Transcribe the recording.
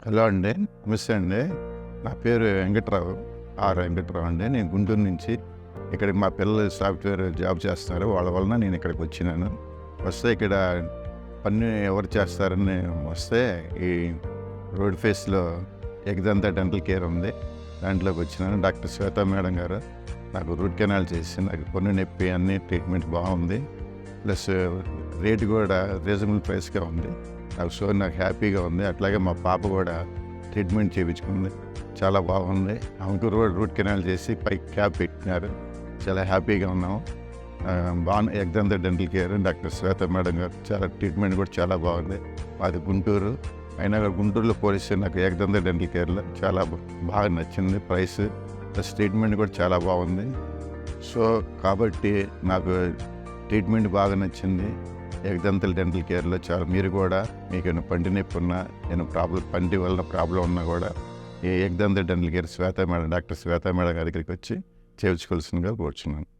Hello అండి. నమస్తే అండి. నా పేరు వెంకట్రావు. వెంకట్రావు అండి. నేను గుంటూరు నుంచి ఇక్కడికి మా పిల్లలు సాఫ్ట్‌వేర్ జాబ్ చేస్తున్నారు. వాళ్ళ వలన నేను ఇక్కడికి వచ్చినాను. వస్తే ఇక్కడ పని ఎవరు చేస్తారని వస్తే ఈ రోడ్ ఫేస్‌లో ఏకదంత డెంటల్ కేర్ ఉంది. దాంట్లోకి వచ్చినాను. డాక్టర్ శ్వేత మేడం గారు నాకు రూట్ కెనాల్ చేసి నాకు పన్ను నొప్పి అన్నీ ట్రీట్మెంట్ బాగుంది. ప్లస్ రేట్ కూడా రీజనబుల్ ప్రైస్‌గా ఉంది. నాకు హ్యాపీగా ఉంది. అట్లాగే మా పాప కూడా ట్రీట్మెంట్ చేయించుకుంది. చాలా బాగుంది. ఆమెకు రూట్ కెనాల్ చేసి పైకి క్యాప్ పెట్టినారు. చాలా హ్యాపీగా ఉన్నాము. ఏకదంత డెంటల్ కేర్ డాక్టర్ శ్వేత మేడం గారు చాలా ట్రీట్మెంట్ కూడా చాలా బాగుంది. మాది గుంటూరు. అయినా గుంటూరులో పోలిస్తే నాకు ఏకదంత డెంటల్ కేర్లో చాలా బాగా నచ్చింది. ప్రైస్ ప్లస్ ట్రీట్మెంట్ కూడా చాలా బాగుంది. సో కాబట్టి నాకు ట్రీట్మెంట్ బాగా నచ్చింది. ఏకదంతల్ డెంటల్ కేర్లో చాలా మీరు కూడా మీకు ఏమైనా పంటి నొప్పి ఉన్నా, పంటి వలన ప్రాబ్లం ఉన్నా కూడా ఈ ఏకదంత డెంటల్ కేర్ డాక్టర్ శ్వేత మేడం గారి దగ్గరికి వచ్చి చేయించుకోవాల్సిందిగా కోరుచున్నాను.